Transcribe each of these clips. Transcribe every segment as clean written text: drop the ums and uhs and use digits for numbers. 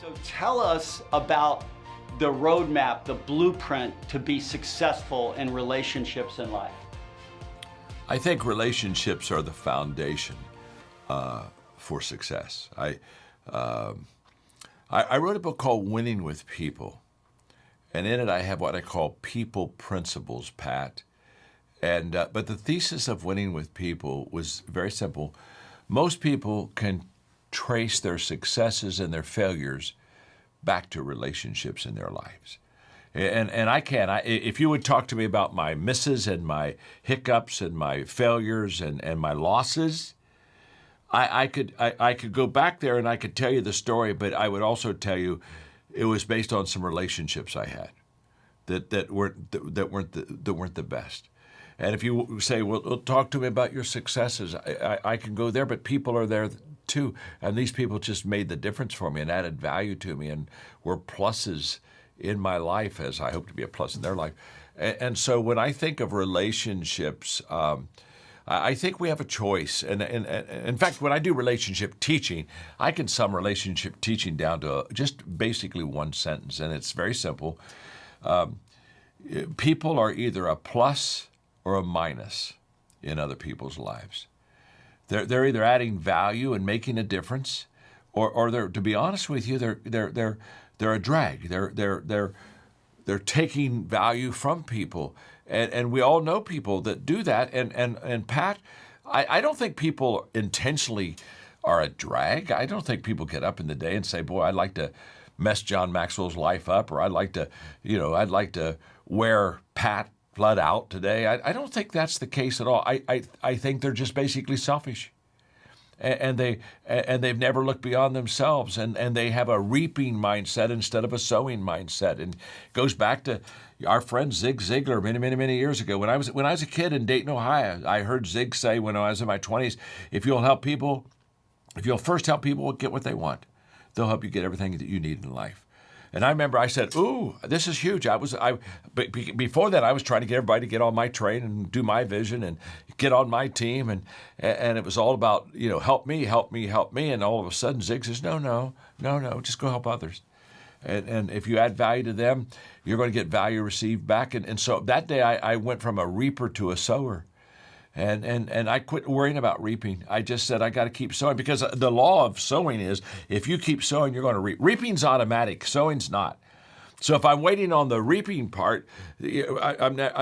So tell us about the roadmap, the blueprint to be successful in relationships in life. I think relationships are the foundation for success. I wrote a book called Winning with People, and in it I have what I call people principles, Pat. And but the thesis of Winning with People was very simple. Most people can trace their successes and their failures back to relationships in their lives. And I can. If you would talk to me about my misses and my hiccups and my failures and my losses, I could go back there and I could tell you the story, but I would also tell you it was based on some relationships I had that weren't the best. And if you say, well, talk to me about your successes, I can go there, but people are there too. And these people just made the difference for me and added value to me and were pluses in my life as I hope to be a plus in their life. And so when I think of relationships, I think we have a choice. And in fact, when I do relationship teaching, I can sum relationship teaching down to just basically one sentence. And it's very simple. People are either a plus or a minus in other people's lives. They're either adding value and making a difference, or they're, to be honest with you, they're a drag. They're taking value from people, and we all know people that do that. And Pat, I don't think people intentionally are a drag. I don't think people get up in the day and say, "Boy, I'd like to mess John Maxwell's life up," or I'd like to wear Pat blood out today. I don't think that's the case at all. I think they're just basically selfish, and they've never looked beyond themselves, and they have a reaping mindset instead of a sowing mindset. And it goes back to our friend Zig Ziglar many years ago. When I was a kid in Dayton, Ohio, I heard Zig say when I was in my 20s, if you'll first help people get what they want, they'll help you get everything that you need in life. And I remember I said, "Ooh, this is huge." But before that, I was trying to get everybody to get on my train and do my vision and get on my team, and it was all about help me. And all of a sudden, Zig says, "No, just go help others." And if you add value to them, you're going to get value received back. And so that day, I went from a reaper to a sower. And I quit worrying about reaping. I just said, I got to keep sowing, because the law of sowing is if you keep sowing, you're going to reap. Reaping's automatic. Sowing's not. So if I'm waiting on the reaping part, I'm not.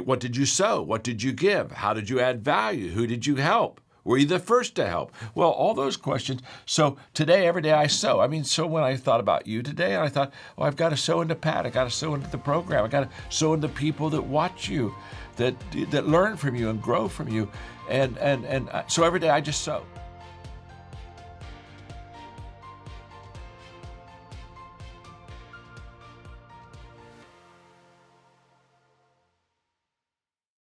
What did you sow? What did you give? How did you add value? Who did you help? Were you the first to help? Well, all those questions. So today, every day I sow. So when I thought about you today, I thought, I've got to sow into Pat. I got to sow into the program. I got to sow into people that watch you, that learn from you and grow from you. And so every day I just sow.